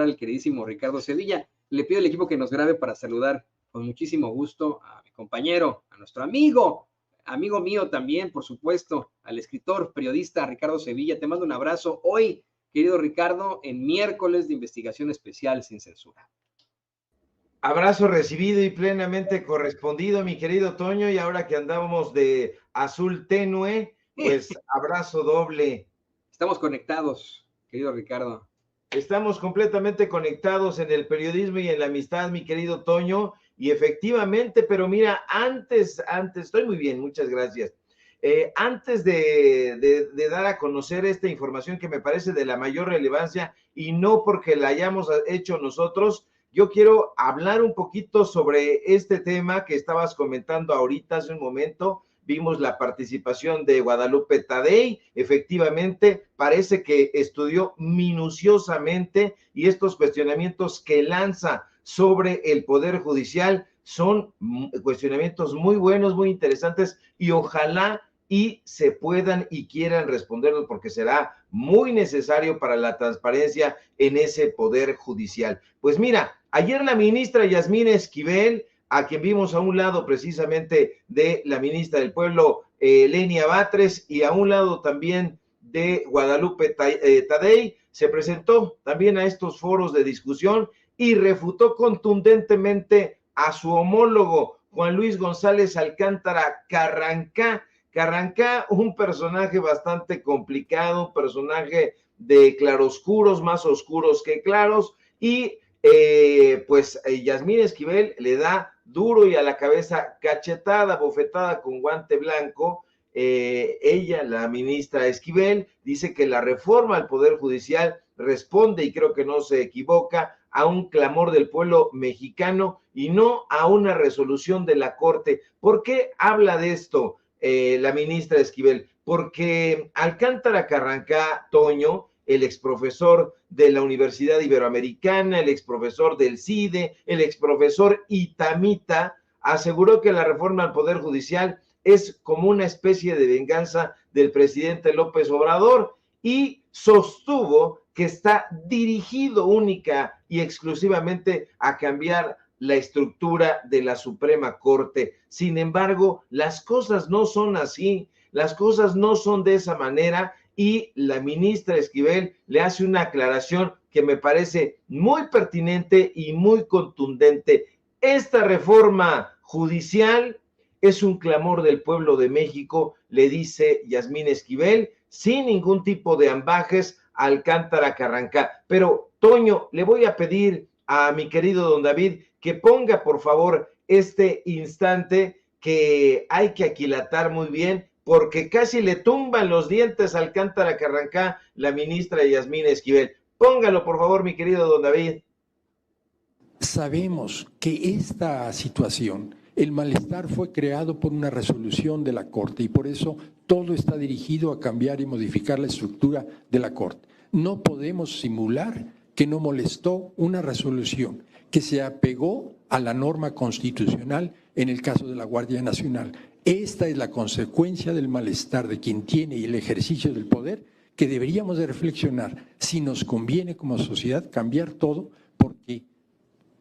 al queridísimo Ricardo Sevilla. Le pido al equipo que nos grabe para saludar con muchísimo gusto a mi compañero, a nuestro amigo mío también, por supuesto, al escritor, periodista Ricardo Sevilla. Te mando un abrazo hoy, querido Ricardo, en miércoles de investigación especial sin censura. Abrazo recibido y plenamente correspondido, mi querido Toño, y ahora que andábamos de azul tenue, pues abrazo doble. Estamos conectados, querido Ricardo. Estamos completamente conectados en el periodismo y en la amistad, mi querido Toño, y efectivamente, pero mira, antes, estoy muy bien, muchas gracias. Antes de dar a conocer esta información que me parece de la mayor relevancia y no porque la hayamos hecho nosotros, yo quiero hablar un poquito sobre este tema que estabas comentando ahorita hace un momento. Vimos la participación de Guadalupe Tadei, efectivamente parece que estudió minuciosamente y estos cuestionamientos que lanza sobre el Poder Judicial son cuestionamientos muy buenos, muy interesantes y ojalá y se puedan y quieran responderlos porque será muy necesario para la transparencia en ese Poder Judicial. Pues mira, ayer la ministra Yasmín Esquivel, a quien vimos a un lado precisamente de la ministra del Pueblo, Lenia Batres, y a un lado también de Guadalupe Tadei, se presentó también a estos foros de discusión y refutó contundentemente a su homólogo Juan Luis González Alcántara Carrancá. Carrancá, un personaje bastante complicado, un personaje de claroscuros, más oscuros que claros, y Yasmín Esquivel le da duro y a la cabeza cachetada, bofetada con guante blanco. Ella, la ministra Esquivel, dice que la reforma al Poder Judicial responde, y creo que no se equivoca, a un clamor del pueblo mexicano y no a una resolución de la Corte. ¿Por qué habla de esto la ministra Esquivel? Porque Alcántara Carrancá, Toño, el exprofesor de la Universidad Iberoamericana, el exprofesor del CIDE, el exprofesor Itamita, aseguró que la reforma al Poder Judicial es como una especie de venganza del presidente López Obrador y sostuvo que está dirigido única y exclusivamente a cambiar la estructura de la Suprema Corte. Sin embargo, las cosas no son así, las cosas no son de esa manera y la ministra Esquivel le hace una aclaración que me parece muy pertinente y muy contundente. Esta reforma judicial es un clamor del pueblo de México, le dice Yasmín Esquivel, sin ningún tipo de ambajes a Alcántara Carrancá. Pero, Toño, le voy a pedir a mi querido don David que ponga, por favor, este instante que hay que aquilatar muy bien, porque casi le tumban los dientes a Alcántara Carrancá la ministra Yasmín Esquivel. Póngalo, por favor, mi querido don David. Sabemos que esta situación, el malestar fue creado por una resolución de la Corte y por eso todo está dirigido a cambiar y modificar la estructura de la Corte. No podemos simular que no molestó una resolución que se apegó a la norma constitucional en el caso de la Guardia Nacional. Esta es la consecuencia del malestar de quien tiene el ejercicio del poder, que deberíamos de reflexionar si nos conviene como sociedad cambiar todo, porque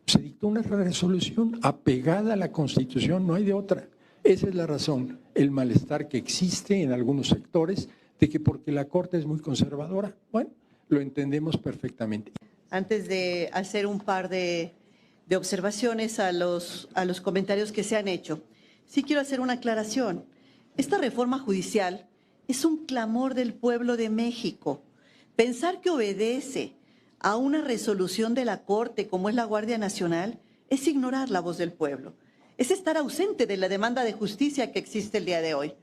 se dictó una resolución apegada a la Constitución, no hay de otra. Esa es la razón, el malestar que existe en algunos sectores de que porque la Corte es muy conservadora. Bueno, lo entendemos perfectamente. Antes de hacer un par de observaciones a los comentarios que se han hecho, sí quiero hacer una aclaración. Esta reforma judicial es un clamor del pueblo de México. Pensar que obedece a una resolución de la Corte como es la Guardia Nacional es ignorar la voz del pueblo. Es estar ausente de la demanda de justicia que existe el día de hoy.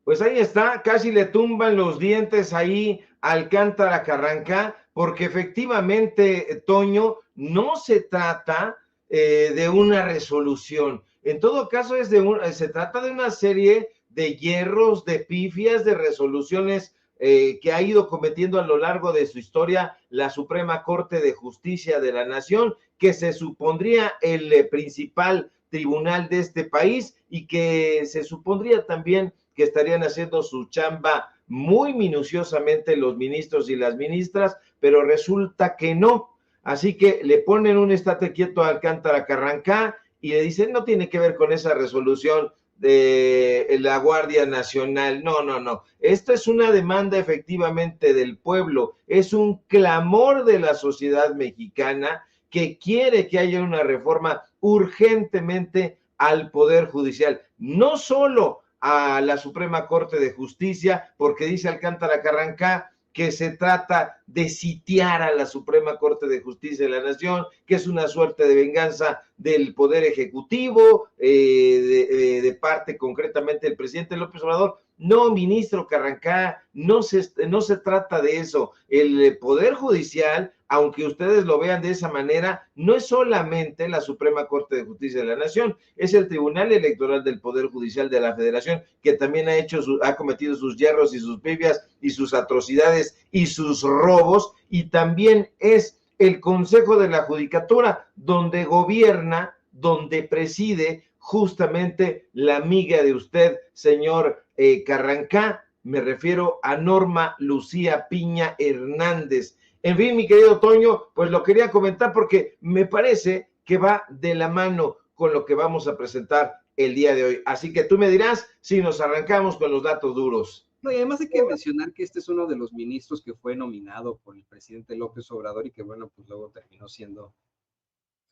Pues ahí está, casi le tumban los dientes ahí a Alcántara Carrancá, porque efectivamente, Toño, no se trata de una resolución. En todo caso, se trata de una serie de hierros, de pifias, de resoluciones que ha ido cometiendo a lo largo de su historia la Suprema Corte de Justicia de la Nación, que se supondría el principal tribunal de este país y que se supondría también que estarían haciendo su chamba muy minuciosamente los ministros y las ministras, pero resulta que no. Así que le ponen un estate quieto a Alcántara Carrancá y le dicen, no tiene que ver con esa resolución de la Guardia Nacional. No, no, no. Esto es una demanda efectivamente del pueblo, es un clamor de la sociedad mexicana que quiere que haya una reforma urgentemente al Poder Judicial, no solo a la Suprema Corte de Justicia, porque dice Alcántara Carrancá que se trata de sitiar a la Suprema Corte de Justicia de la Nación, que es una suerte de venganza del Poder Ejecutivo, de parte concretamente del presidente López Obrador. No, ministro Carrancá, no se trata de eso. El Poder Judicial, aunque ustedes lo vean de esa manera, no es solamente la Suprema Corte de Justicia de la Nación, es el Tribunal Electoral del Poder Judicial de la Federación, que también ha cometido sus yerros y sus pifias y sus atrocidades y sus robos, y también es el Consejo de la Judicatura, donde gobierna, donde preside justamente la amiga de usted, señor Carrancá, me refiero a Norma Lucía Piña Hernández. En fin, mi querido Toño, pues lo quería comentar porque me parece que va de la mano con lo que vamos a presentar el día de hoy. Así que tú me dirás si nos arrancamos con los datos duros. No, y además hay que mencionar que este es uno de los ministros que fue nominado por el presidente López Obrador y que, bueno, pues luego terminó siendo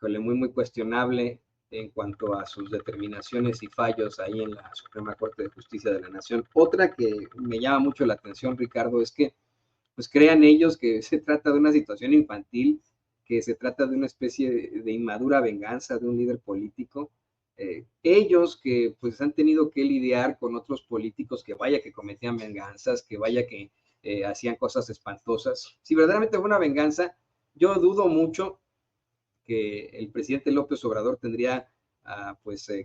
muy cuestionable en cuanto a sus determinaciones y fallos ahí en la Suprema Corte de Justicia de la Nación. Otra que me llama mucho la atención, Ricardo, es que pues crean ellos que se trata de una situación infantil, que se trata de una especie de inmadura venganza de un líder político. Ellos que pues han tenido que lidiar con otros políticos que vaya que cometían venganzas, que vaya que hacían cosas espantosas. Si verdaderamente fue una venganza, yo dudo mucho que el presidente López Obrador tendría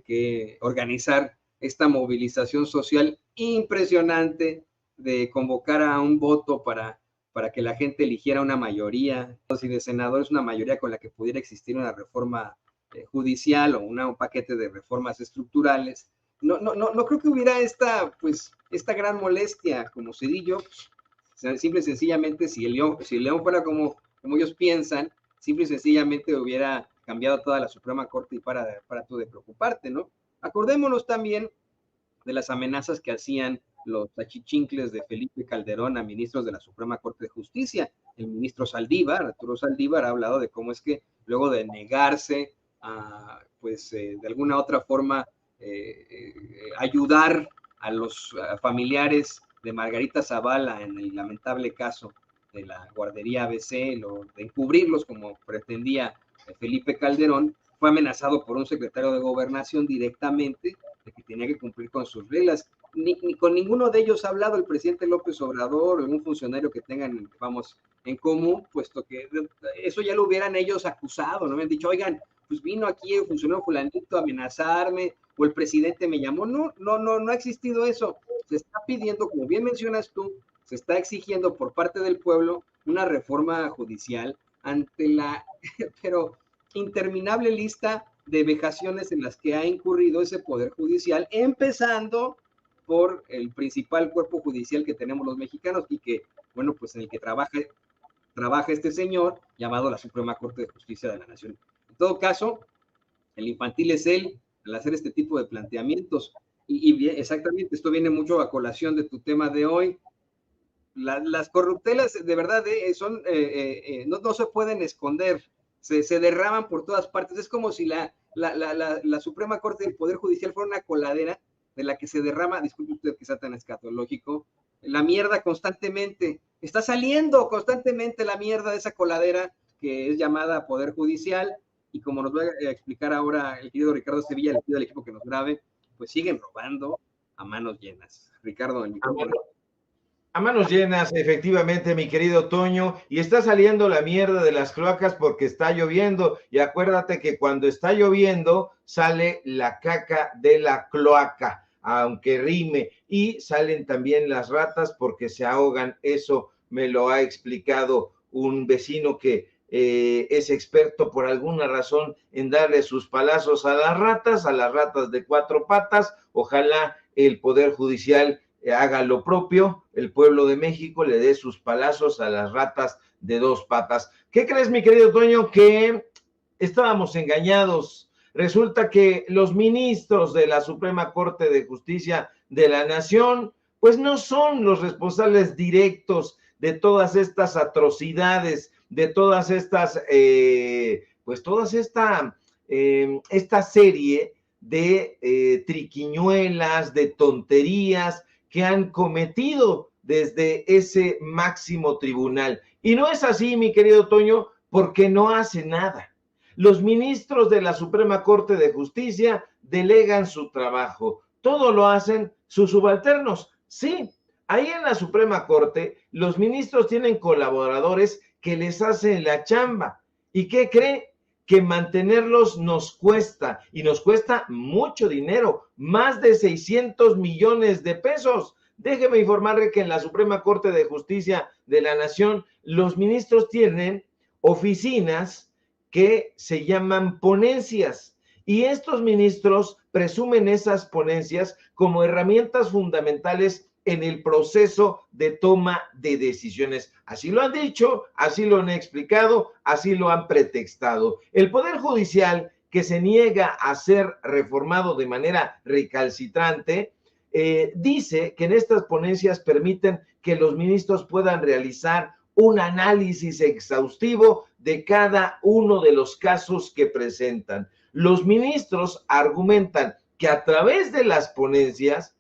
que organizar esta movilización social impresionante de convocar a un voto para que la gente eligiera una mayoría, y de senadores una mayoría con la que pudiera existir una reforma judicial o un paquete de reformas estructurales. No creo que hubiera esta gran molestia como Cedillo. Simple y sencillamente, si el León fuera como ellos piensan, simple y sencillamente hubiera cambiado toda la Suprema Corte y para tú de preocuparte, ¿no? Acordémonos también de las amenazas que hacían los achichincles de Felipe Calderón a ministros de la Suprema Corte de Justicia. El ministro Saldívar, Arturo Saldívar, ha hablado de cómo es que luego de negarse a, de alguna otra forma, ayudar a los familiares de Margarita Zavala en el lamentable caso de la guardería ABC, de encubrirlos como pretendía Felipe Calderón, fue amenazado por un secretario de Gobernación directamente de que tenía que cumplir con sus reglas. Ni con ninguno de ellos ha hablado el presidente López Obrador o algún funcionario que tengan, en común, puesto que eso ya lo hubieran ellos acusado, ¿no? Me han dicho, oigan, pues vino aquí el funcionario fulanito a amenazarme, o el presidente me llamó. No ha existido eso. Se está pidiendo, como bien mencionas tú, se está exigiendo por parte del pueblo una reforma judicial ante la pero interminable lista de vejaciones en las que ha incurrido ese poder judicial, empezando por el principal cuerpo judicial que tenemos los mexicanos y que, bueno, pues en el que trabaja este señor llamado la Suprema Corte de Justicia de la Nación. En todo caso, el infantil es él al hacer este tipo de planteamientos. Y exactamente, esto viene mucho a colación de tu tema de hoy. Las corruptelas de verdad no se pueden esconder, se derraman por todas partes. Es como si la Suprema Corte del Poder Judicial fuera una coladera de la que se derrama, disculpe usted que sea tan escatológico, la mierda constantemente. Está saliendo constantemente la mierda de esa coladera que es llamada Poder Judicial, y como nos va a explicar ahora el querido Ricardo Sevilla, el del equipo que nos grabe, pues siguen robando a manos llenas. Ricardo, el micrófono. A manos llenas, efectivamente, mi querido Toño, y está saliendo la mierda de las cloacas porque está lloviendo, y acuérdate que cuando está lloviendo sale la caca de la cloaca, aunque rime, y salen también las ratas porque se ahogan. Eso me lo ha explicado un vecino que es experto por alguna razón en darle sus palazos a las ratas de cuatro patas. Ojalá el Poder Judicial haga lo propio, el pueblo de México le dé sus palazos a las ratas de dos patas. ¿Qué crees, mi querido Toño? Que estábamos engañados. Resulta que los ministros de la Suprema Corte de Justicia de la Nación, pues no son los responsables directos de todas estas atrocidades, de todas estas, esta serie de triquiñuelas, de tonterías que han cometido desde ese máximo tribunal. Y no es así, mi querido Toño, porque no hace nada. Los ministros de la Suprema Corte de Justicia delegan su trabajo. Todo lo hacen sus subalternos. Sí, ahí en la Suprema Corte, los ministros tienen colaboradores que les hacen la chamba. ¿Y qué cree? Que mantenerlos nos cuesta, y nos cuesta mucho dinero, más de 600 millones de pesos. Déjeme informarle que en la Suprema Corte de Justicia de la Nación, los ministros tienen oficinas que se llaman ponencias, y estos ministros presumen esas ponencias como herramientas fundamentales en el proceso de toma de decisiones. Así lo han dicho, así lo han explicado, así lo han pretextado. El Poder Judicial, que se niega a ser reformado de manera recalcitrante, dice que en estas ponencias permiten que los ministros puedan realizar un análisis exhaustivo de cada uno de los casos que presentan. Los ministros argumentan que a través de las ponencias,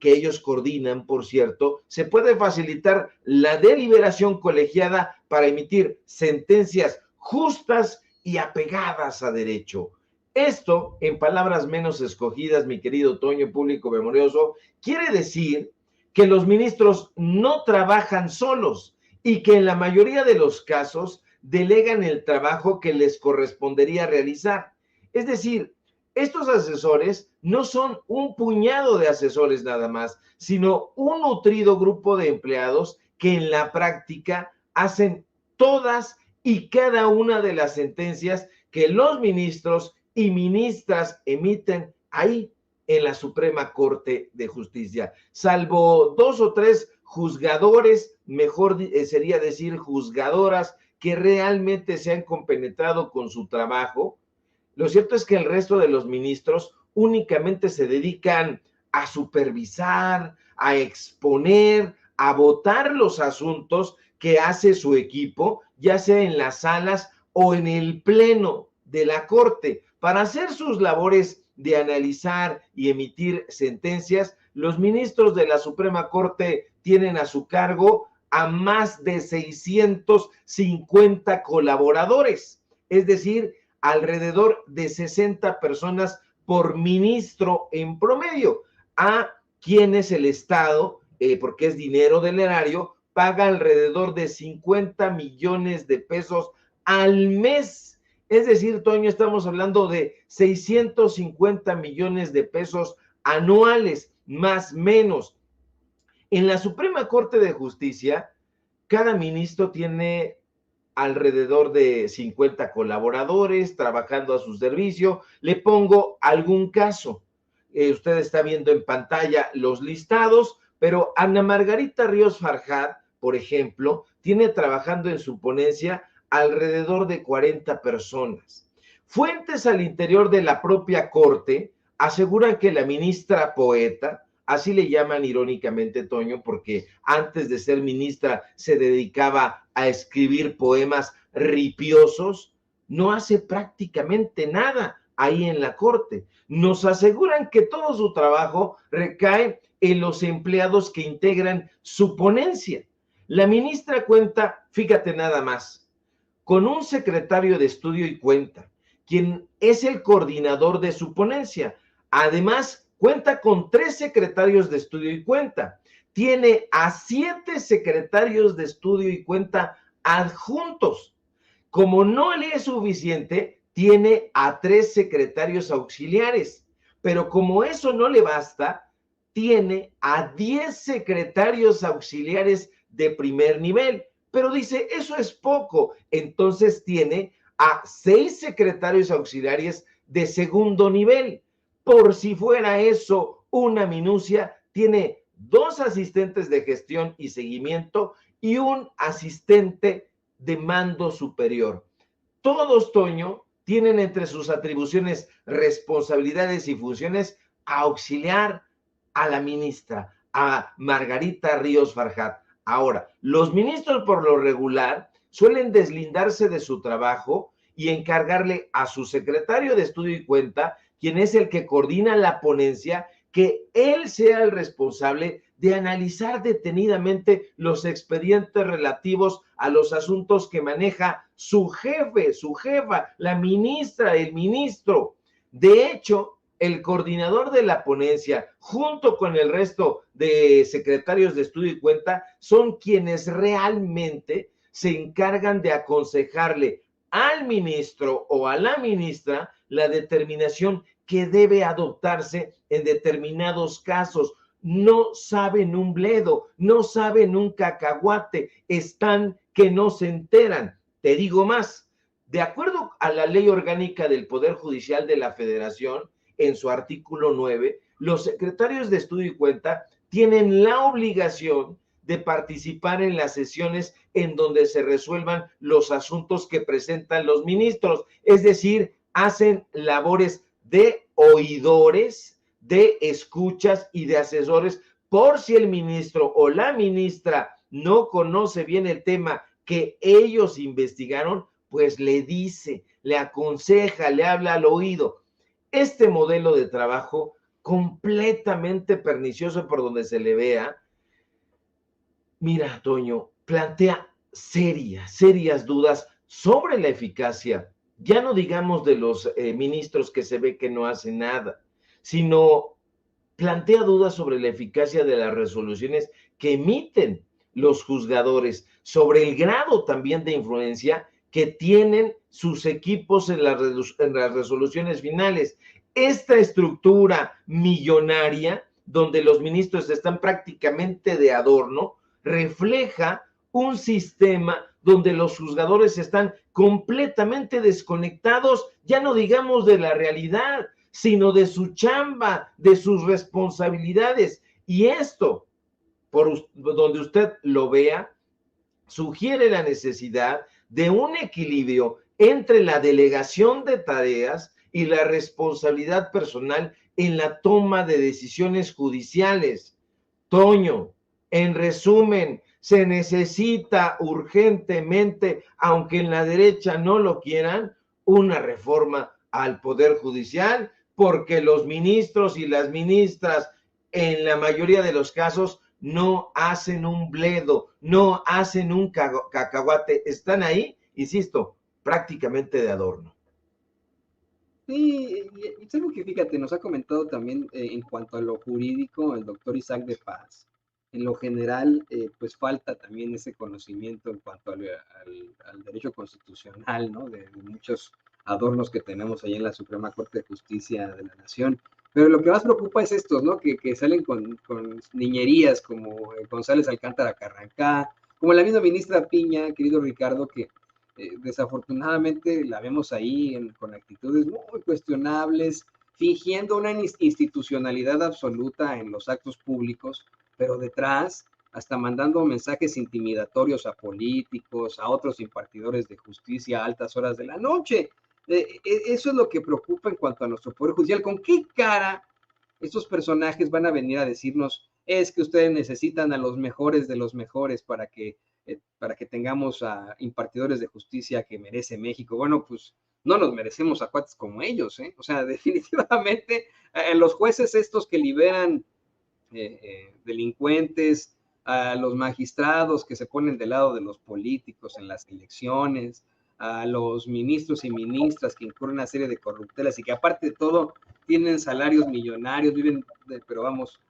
que ellos coordinan, por cierto, se puede facilitar la deliberación colegiada para emitir sentencias justas y apegadas a derecho. Esto, en palabras menos escogidas, mi querido Toño, público memorioso, quiere decir que los ministros no trabajan solos y que en la mayoría de los casos delegan el trabajo que les correspondería realizar. Es decir, estos asesores no son un puñado de asesores nada más, sino un nutrido grupo de empleados que en la práctica hacen todas y cada una de las sentencias que los ministros y ministras emiten ahí en la Suprema Corte de Justicia. Salvo 2 o 3 juzgadores, mejor sería decir juzgadoras, que realmente se han compenetrado con su trabajo, lo cierto es que el resto de los ministros únicamente se dedican a supervisar, a exponer, a votar los asuntos que hace su equipo, ya sea en las salas o en el pleno de la Corte. Para hacer sus labores de analizar y emitir sentencias, los ministros de la Suprema Corte tienen a su cargo a más de 650 colaboradores, es decir, alrededor de 60 personas por ministro en promedio, a quienes el Estado, porque es dinero del erario, paga alrededor de 50 millones de pesos al mes. Es decir, Toño, estamos hablando de 650 millones de pesos anuales, más o menos. En la Suprema Corte de Justicia, cada ministro tiene alrededor de 50 colaboradores trabajando a su servicio. Le pongo algún caso. Usted está viendo en pantalla los listados, pero Ana Margarita Ríos Farjat, por ejemplo, tiene trabajando en su ponencia alrededor de 40 personas. Fuentes al interior de la propia Corte aseguran que la ministra poeta, así le llaman irónicamente, Toño, porque antes de ser ministra se dedicaba a escribir poemas ripiosos, no hace prácticamente nada ahí en la Corte. Nos aseguran que todo su trabajo recae en los empleados que integran su ponencia. La ministra cuenta, fíjate nada más, con un secretario de estudio y cuenta, quien es el coordinador de su ponencia. Además, cuenta con 3 secretarios de estudio y cuenta. Tiene a 7 secretarios de estudio y cuenta adjuntos. Como no le es suficiente, tiene a 3 secretarios auxiliares. Pero como eso no le basta, tiene a 10 secretarios auxiliares de primer nivel. Pero dice, eso es poco. Entonces tiene a 6 secretarios auxiliares de segundo nivel. Por si fuera eso una minucia, tiene 2 asistentes de gestión y seguimiento y un asistente de mando superior. Todos, Toño, tienen entre sus atribuciones, responsabilidades y funciones auxiliar a la ministra, a Margarita Ríos Farjat. Ahora, los ministros por lo regular suelen deslindarse de su trabajo y encargarle a su secretario de estudio y cuenta, quien es el que coordina la ponencia, que él sea el responsable de analizar detenidamente los expedientes relativos a los asuntos que maneja su jefe, su jefa, la ministra, el ministro. De hecho, el coordinador de la ponencia, junto con el resto de secretarios de estudio y cuenta, son quienes realmente se encargan de aconsejarle al ministro o a la ministra la determinación que debe adoptarse en determinados casos. No saben un bledo, no saben un cacahuate, están que no se enteran. Te digo más, de acuerdo a la Ley Orgánica del Poder Judicial de la Federación, en su artículo 9, los secretarios de estudio y cuenta tienen la obligación de participar en las sesiones en donde se resuelvan los asuntos que presentan los ministros, es decir, hacen labores de oidores, de escuchas y de asesores, por si el ministro o la ministra no conoce bien el tema que ellos investigaron, pues le dice, le aconseja, le habla al oído. Este modelo de trabajo completamente pernicioso por donde se le vea, mira, Toño, plantea serias dudas sobre la eficacia, ya no digamos de los ministros que se ve que no hacen nada, sino plantea dudas sobre la eficacia de las resoluciones que emiten los juzgadores, sobre el grado también de influencia que tienen sus equipos en las resoluciones finales. Esta estructura millonaria, donde los ministros están prácticamente de adorno, refleja un sistema donde los juzgadores están completamente desconectados, ya no digamos de la realidad, sino de su chamba, de sus responsabilidades. Y esto, por donde usted lo vea, sugiere la necesidad de un equilibrio entre la delegación de tareas y la responsabilidad personal en la toma de decisiones judiciales. Toño, en resumen, se necesita urgentemente, aunque en la derecha no lo quieran, una reforma al Poder Judicial, porque los ministros y las ministras, en la mayoría de los casos, no hacen un bledo, no hacen un cacahuate, están ahí, insisto, prácticamente de adorno. Sí, y es algo que fíjate, nos ha comentado también en cuanto a lo jurídico el doctor Isaac de Paz. En lo general, pues falta también ese conocimiento en cuanto al derecho constitucional, ¿no? De muchos adornos que tenemos ahí en la Suprema Corte de Justicia de la Nación. Pero lo que más preocupa es estos, ¿no? Que salen con niñerías como González Alcántara Carrancá, como la misma ministra Piña, querido Ricardo, que desafortunadamente la vemos ahí con actitudes muy cuestionables, fingiendo una institucionalidad absoluta en los actos públicos, pero detrás hasta mandando mensajes intimidatorios a políticos, a otros impartidores de justicia a altas horas de la noche. Eso es lo que preocupa en cuanto a nuestro Poder Judicial. ¿Con qué cara estos personajes van a venir a decirnos, es que ustedes necesitan a los mejores de los mejores para que tengamos a impartidores de justicia que merece México? Bueno, pues no nos merecemos a cuates como ellos, ¿eh? O sea, definitivamente los jueces estos que liberan delincuentes, a los magistrados que se ponen del lado de los políticos en las elecciones, a los ministros y ministras que incurren una serie de corruptelas y que aparte de todo tienen salarios millonarios, viven, pero vamos,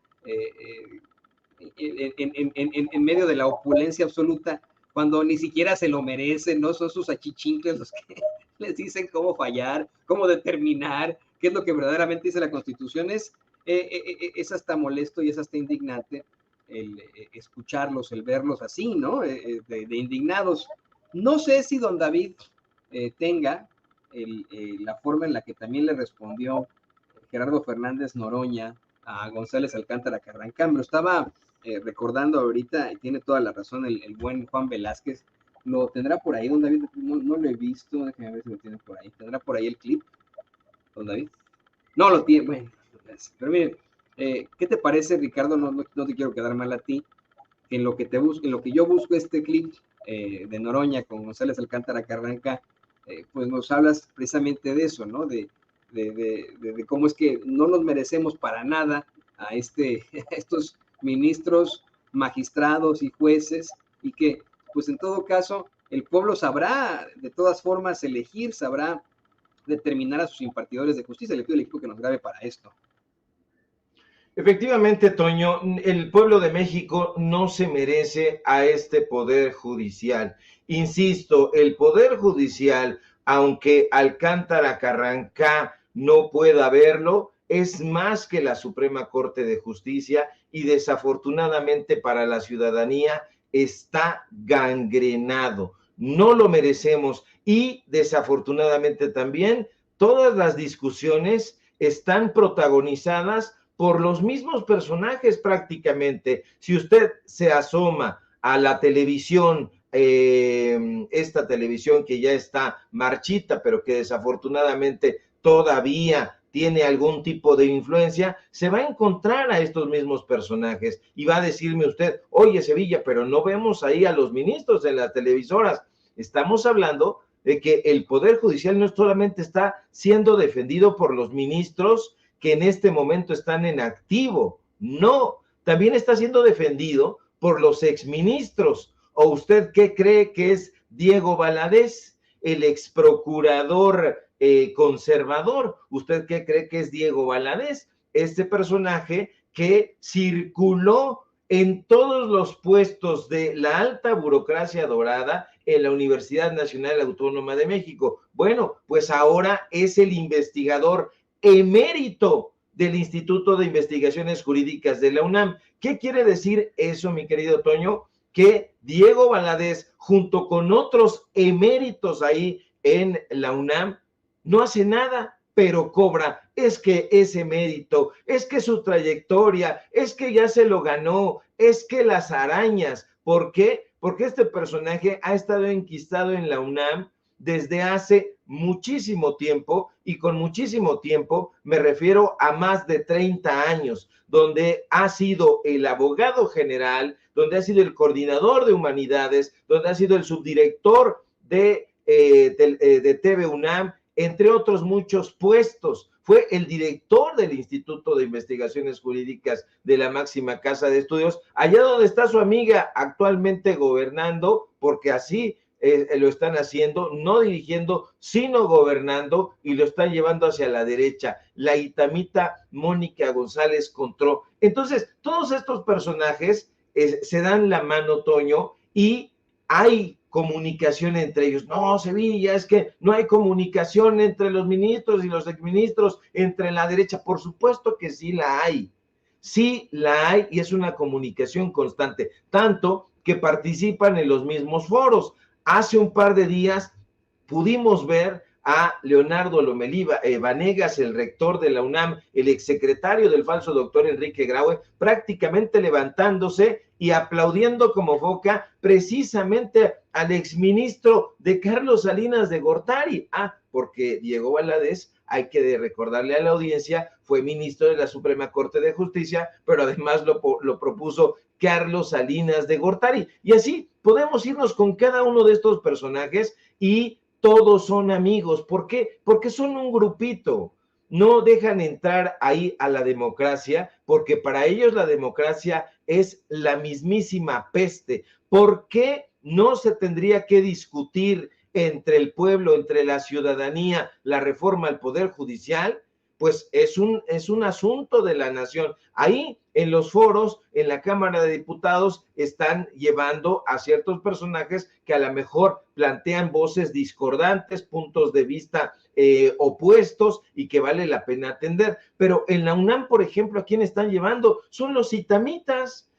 en medio de la opulencia absoluta, cuando ni siquiera se lo merecen, no son sus achichincles los que les dicen cómo fallar, cómo determinar qué es lo que verdaderamente dice la Constitución. Es hasta molesto y es hasta indignante el escucharlos, el verlos así, ¿no? De indignados. No sé si don David tenga la forma en la que también le respondió Gerardo Fernández Noroña a González Alcántara Carrancá. Me lo estaba recordando ahorita, y tiene toda la razón el buen Juan Velázquez. Lo tendrá por ahí, don David, no lo he visto, déjame ver si lo tiene por ahí. ¿Tendrá por ahí el clip, don David? No lo tiene, bueno, pero miren, ¿qué te parece, Ricardo? No te quiero quedar mal a ti, que en lo que yo busco este clip de Noroña con González Alcántara Carranca, pues nos hablas precisamente de eso, ¿no? De cómo es que no nos merecemos para nada a estos ministros, magistrados y jueces, y que, pues en todo caso, el pueblo sabrá de todas formas elegir, sabrá determinar a sus impartidores de justicia. Le pido al equipo que nos grabe para esto. Efectivamente, Toño, el pueblo de México no se merece a este poder judicial. Insisto, el poder judicial, aunque Alcántara Carrancá no pueda verlo, es más que la Suprema Corte de Justicia y desafortunadamente para la ciudadanía está gangrenado. No lo merecemos y desafortunadamente también todas las discusiones están protagonizadas por los mismos personajes prácticamente. Si usted se asoma a la televisión, esta televisión que ya está marchita, pero que desafortunadamente todavía tiene algún tipo de influencia, se va a encontrar a estos mismos personajes y va a decirme usted, oye Sevilla, pero no vemos ahí a los ministros en las televisoras. Estamos hablando de que el Poder Judicial no solamente está siendo defendido por los ministros que en este momento están en activo, no, también está siendo defendido por los exministros. ¿O usted qué cree que es Diego Valadez, el exprocurador conservador? ¿Usted qué cree que es Diego Valadez? Este personaje que circuló en todos los puestos de la alta burocracia dorada en la Universidad Nacional Autónoma de México. Bueno, pues ahora es el investigador emérito del Instituto de Investigaciones Jurídicas de la UNAM. ¿Qué quiere decir eso, mi querido Toño? Que Diego Valadez, junto con otros eméritos ahí en la UNAM, no hace nada, pero cobra. Es que ese mérito, es que su trayectoria, es que ya se lo ganó, es que las arañas. ¿Por qué? Porque este personaje ha estado enquistado en la UNAM desde hace muchísimo tiempo, y con muchísimo tiempo me refiero a más de 30 años, donde ha sido el abogado general, donde ha sido el coordinador de humanidades, donde ha sido el subdirector de TV UNAM, entre otros muchos puestos. Fue el director del Instituto de Investigaciones Jurídicas de la máxima casa de estudios, allá donde está su amiga actualmente gobernando, porque así lo están haciendo, no dirigiendo, sino gobernando, y lo están llevando hacia la derecha, la itamita Mónica González Contró. Entonces, todos estos personajes se dan la mano, Toño, y hay comunicación entre ellos. No, Sevilla, es que no hay comunicación entre los ministros y los exministros, entre la derecha. Por supuesto que sí la hay. Sí la hay, y es una comunicación constante, tanto que participan en los mismos foros. Hace un par de días pudimos ver a Leonardo Lomelí Vanegas, el rector de la UNAM, el exsecretario del falso doctor Enrique Graue, prácticamente levantándose y aplaudiendo como foca precisamente al exministro de Carlos Salinas de Gortari. Porque Diego Valadez, hay que recordarle a la audiencia, fue ministro de la Suprema Corte de Justicia, pero además lo propuso Carlos Salinas de Gortari. Y así podemos irnos con cada uno de estos personajes y todos son amigos. ¿Por qué? Porque son un grupito. No dejan entrar ahí a la democracia, porque para ellos la democracia es la mismísima peste. ¿Por qué no se tendría que discutir entre el pueblo, entre la ciudadanía, la reforma al Poder Judicial? Pues es un asunto de la nación. Ahí en los foros, en la Cámara de Diputados, están llevando a ciertos personajes que a lo mejor plantean voces discordantes, puntos de vista opuestos, y que vale la pena atender. Pero en la UNAM, por ejemplo, ¿a quién están llevando? Son los itamitas,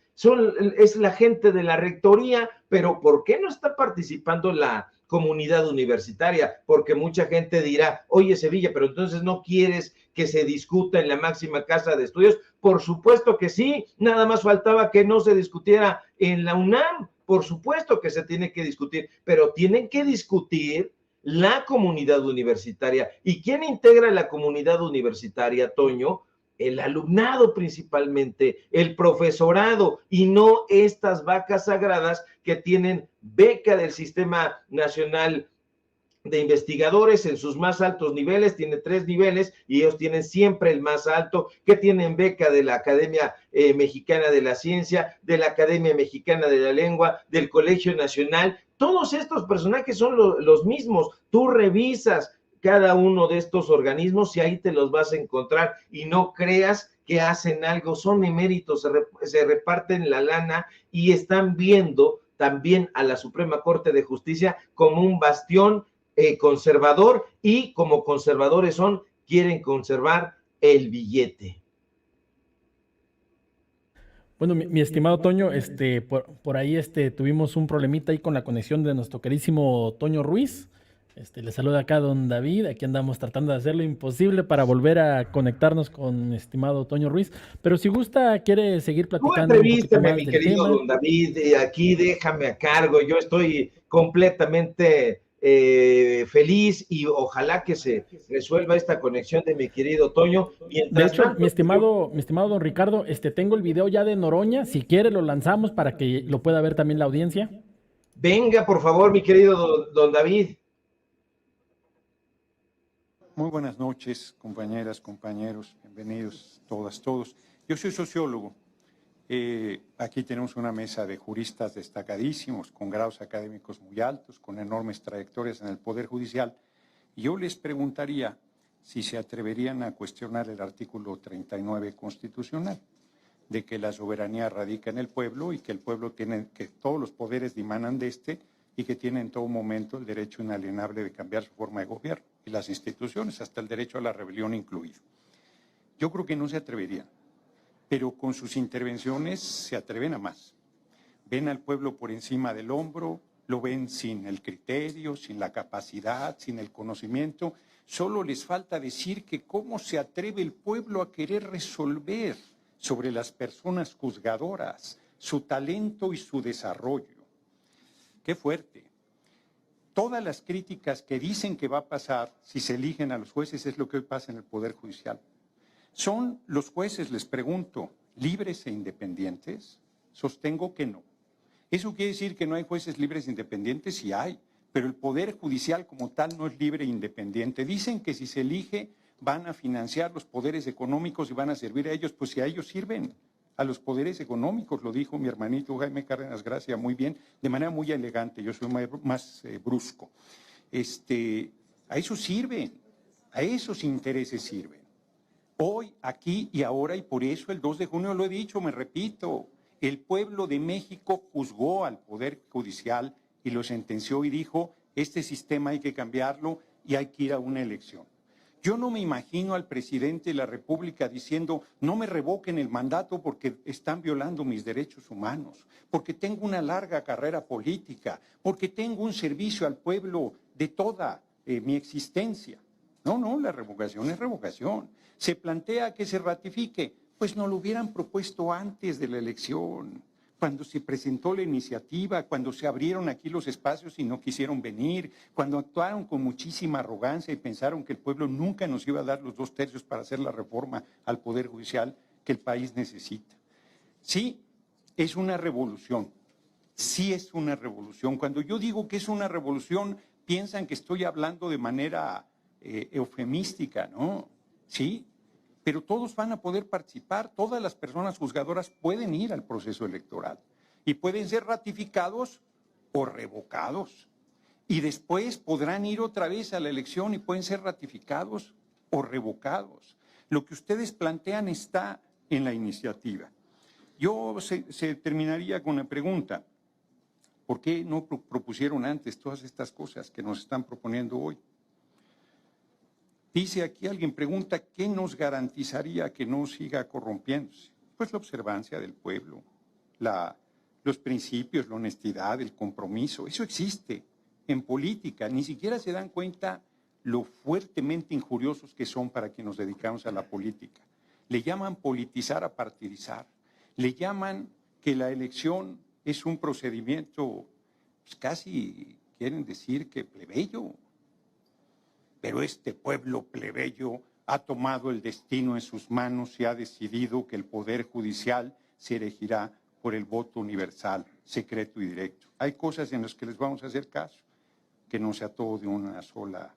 es la gente de la rectoría. Pero ¿por qué no está participando la comunidad universitaria, porque mucha gente dirá, oye Sevilla, pero entonces no quieres que se discuta en la máxima casa de estudios. Por supuesto que sí, nada más faltaba que no se discutiera en la UNAM, por supuesto que se tiene que discutir, pero tienen que discutir la comunidad universitaria. ¿Y quién integra la comunidad universitaria, Toño? El alumnado principalmente, el profesorado, y no estas vacas sagradas que tienen beca del Sistema Nacional de Investigadores en sus más altos niveles, tiene 3 niveles y ellos tienen siempre el más alto, que tienen beca de la Academia Mexicana de la Ciencia, de la Academia Mexicana de la Lengua, del Colegio Nacional. Todos estos personajes son los mismos. Tú revisas cada uno de estos organismos y ahí te los vas a encontrar, y no creas que hacen algo, son eméritos, se reparten la lana y están viendo también a la Suprema Corte de Justicia como un bastión conservador, y como conservadores quieren conservar el billete. Bueno, mi estimado Toño, por ahí tuvimos un problemita ahí con la conexión de nuestro queridísimo Toño Ruiz. Le saluda acá don David, aquí andamos tratando de hacer lo imposible para volver a conectarnos con mi estimado Toño Ruiz, pero si gusta, quiere seguir platicando. Entrevístame, mi querido don David, aquí déjame a cargo, yo estoy completamente feliz y ojalá que se resuelva esta conexión de mi querido Toño. De hecho, mi estimado don Ricardo, tengo el video ya de Noroña, si quiere lo lanzamos para que lo pueda ver también la audiencia. Venga, por favor, mi querido don David. Muy buenas noches, compañeras, compañeros, bienvenidos todas, todos. Yo soy sociólogo. Aquí tenemos una mesa de juristas destacadísimos, con grados académicos muy altos, con enormes trayectorias en el Poder Judicial. Y yo les preguntaría si se atreverían a cuestionar el artículo 39 constitucional, de que la soberanía radica en el pueblo y que el pueblo tiene, que todos los poderes dimanan de y que tiene en todo momento el derecho inalienable de cambiar su forma de gobierno y las instituciones, hasta el derecho a la rebelión incluido. Yo creo que no se atreverían, pero con sus intervenciones se atreven a más. Ven al pueblo por encima del hombro, lo ven sin el criterio, sin la capacidad, sin el conocimiento. Solo les falta decir que cómo se atreve el pueblo a querer resolver sobre las personas juzgadoras, su talento y su desarrollo. Qué fuerte. Todas las críticas que dicen que va a pasar si se eligen a los jueces es lo que hoy pasa en el Poder Judicial. ¿Son los jueces, les pregunto, libres e independientes? Sostengo que no. ¿Eso quiere decir que no hay jueces libres e independientes? Sí hay, pero el Poder Judicial como tal no es libre e independiente. Dicen que si se elige van a financiar los poderes económicos y van a servir a ellos, pues si a ellos sirven, a los poderes económicos, lo dijo mi hermanito Jaime Cárdenas Gracia muy bien, de manera muy elegante, yo soy más brusco. A eso sirven, a esos intereses sirven. Hoy, aquí y ahora, y por eso el 2 de junio lo he dicho, me repito, el pueblo de México juzgó al Poder Judicial y lo sentenció y dijo, este sistema hay que cambiarlo y hay que ir a una elección. Yo no me imagino al presidente de la República diciendo, no me revoquen el mandato porque están violando mis derechos humanos, porque tengo una larga carrera política, porque tengo un servicio al pueblo de toda mi existencia. No, la revocación es revocación. Se plantea que se ratifique, pues no lo hubieran propuesto antes de la elección, cuando se presentó la iniciativa, cuando se abrieron aquí los espacios y no quisieron venir, cuando actuaron con muchísima arrogancia y pensaron que el pueblo nunca nos iba a dar los 2/3 para hacer la reforma al Poder Judicial que el país necesita. Sí, es una revolución. Sí es una revolución. Cuando yo digo que es una revolución, piensan que estoy hablando de manera eufemística, ¿no? Sí, pero todos van a poder participar, todas las personas juzgadoras pueden ir al proceso electoral y pueden ser ratificados o revocados. Y después podrán ir otra vez a la elección y pueden ser ratificados o revocados. Lo que ustedes plantean está en la iniciativa. Yo se terminaría con la pregunta, ¿por qué no propusieron antes todas estas cosas que nos están proponiendo hoy? Dice aquí, alguien pregunta, ¿qué nos garantizaría que no siga corrompiéndose? Pues la observancia del pueblo, los principios, la honestidad, el compromiso, eso existe. en política, ni siquiera se dan cuenta lo fuertemente injuriosos que son para quienes nos dedicamos a la política. Le llaman politizar a partidizar, le llaman que la elección es un procedimiento, pues casi quieren decir que plebeyo. Pero este pueblo plebeyo ha tomado el destino en sus manos y ha decidido que el Poder Judicial se elegirá por el voto universal, secreto y directo. Hay cosas en las que les vamos a hacer caso, que no sea todo de una sola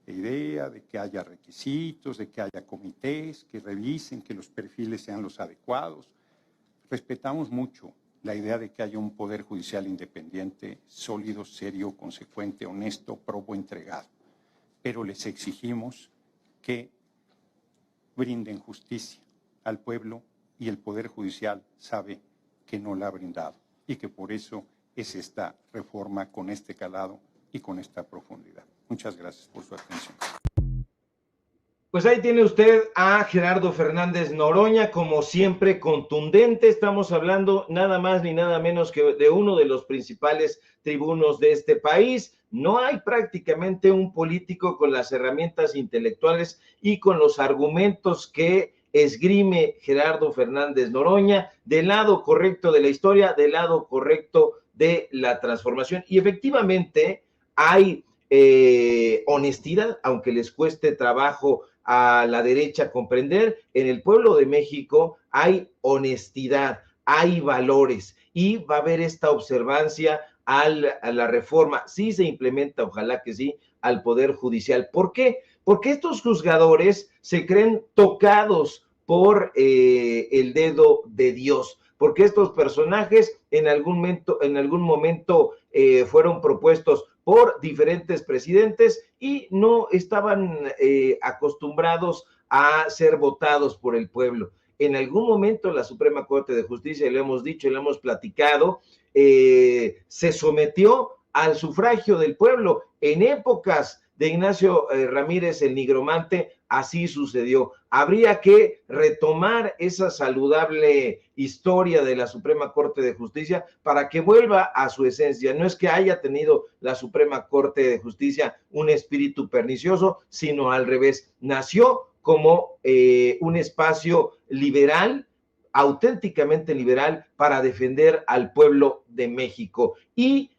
idea, de que haya requisitos, de que haya comités, que revisen, que los perfiles sean los adecuados. Respetamos mucho la idea de que haya un Poder Judicial independiente, sólido, serio, consecuente, honesto, probo, entregado. Pero les exigimos que brinden justicia al pueblo y el Poder Judicial sabe que no la ha brindado y que por eso es esta reforma con este calado y con esta profundidad. Muchas gracias por su atención. Pues ahí tiene usted a Gerardo Fernández Noroña, como siempre contundente. Estamos hablando nada más ni nada menos que de uno de los principales tribunos de este país. No hay prácticamente un político con las herramientas intelectuales y con los argumentos que esgrime Gerardo Fernández Noroña, del lado correcto de la historia, del lado correcto de la transformación. Y efectivamente hay honestidad, aunque les cueste trabajo a la derecha comprender. En el pueblo de México hay honestidad, hay valores y va a haber esta observancia a la reforma, si se implementa, ojalá que sí, al Poder Judicial. ¿Por qué? Porque estos juzgadores se creen tocados por el dedo de Dios, porque estos personajes en algún momento fueron propuestos por diferentes presidentes y no estaban acostumbrados a ser votados por el pueblo. En algún momento la Suprema Corte de Justicia, y lo hemos dicho y lo hemos platicado, se sometió al sufragio del pueblo. En épocas de Ignacio Ramírez el Nigromante, así sucedió. Habría que retomar esa saludable historia de la Suprema Corte de Justicia para que vuelva a su esencia. No es que haya tenido la Suprema Corte de Justicia un espíritu pernicioso, sino al revés. Nació como un espacio liberal, auténticamente liberal, para defender al pueblo de México. Y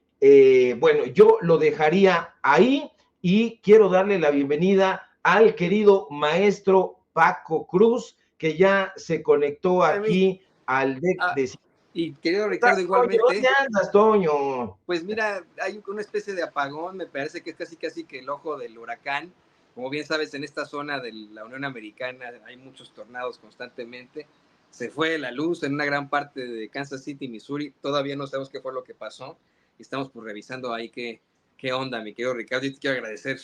bueno, yo lo dejaría ahí y quiero darle la bienvenida al querido maestro Paco Cruz, que ya se conectó aquí al deck de... Y querido Ricardo, igualmente. ¿Dónde andas, Toño? Pues mira, hay una especie de apagón, me parece que es casi que el ojo del huracán. Como bien sabes, en esta zona de la Unión Americana hay muchos tornados constantemente. Se fue la luz en una gran parte de Kansas City, Missouri. Todavía no sabemos qué fue lo que pasó. Y estamos pues revisando ahí qué onda, mi querido Ricardo. Y te quiero agradecer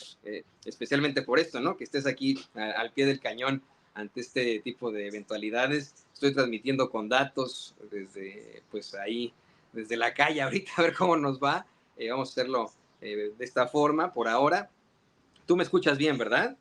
especialmente por esto, ¿no? Que estés aquí al pie del cañón ante este tipo de eventualidades. Estoy transmitiendo con datos desde, pues ahí, desde la calle ahorita, a ver cómo nos va. Vamos a hacerlo de esta forma por ahora. Tú me escuchas bien, ¿verdad?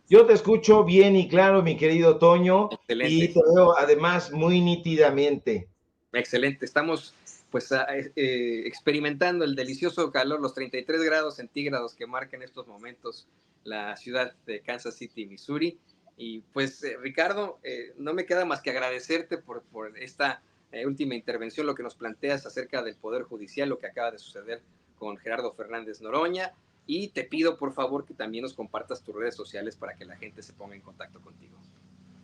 Yo te escucho bien y claro, mi querido Toño. Excelente. Y te veo además muy nítidamente. Excelente. Estamos pues experimentando el delicioso calor, los 33 grados centígrados que marca en estos momentos la ciudad de Kansas City, Missouri. Y pues Ricardo, no me queda más que agradecerte por esta última intervención, lo que nos planteas acerca del Poder Judicial, lo que acaba de suceder con Gerardo Fernández Noroña. Y te pido, por favor, que también nos compartas tus redes sociales para que la gente se ponga en contacto contigo.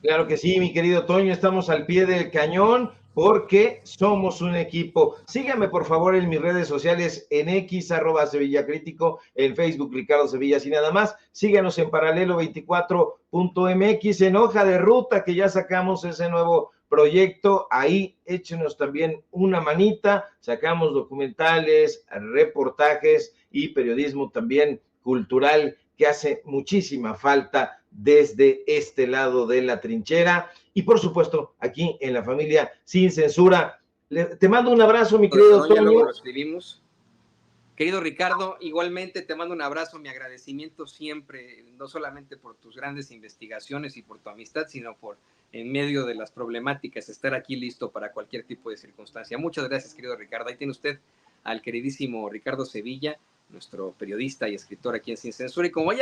Claro que sí, mi querido Toño, estamos al pie del cañón porque somos un equipo. Síganme, por favor, en mis redes sociales, en X, @SevillaCrítico, en Facebook, Ricardo Sevilla, y nada más. Síganos en Paralelo24.mx, en Hoja de Ruta, que ya sacamos ese nuevo proyecto. Ahí échenos también una manita. Sacamos documentales, reportajes y periodismo también cultural que hace muchísima falta desde este lado de la trinchera y por supuesto aquí en la familia Sin Censura. Te mando un abrazo, mi querido Toño. Luego lo escribimos. Querido Ricardo, igualmente te mando un abrazo, mi agradecimiento siempre, no solamente por tus grandes investigaciones y por tu amistad, sino por en medio de las problemáticas estar aquí listo para cualquier tipo de circunstancia. Muchas gracias, querido Ricardo. Ahí tiene usted al queridísimo Ricardo Sevilla, nuestro periodista y escritor aquí en Sin Censura. Y como ya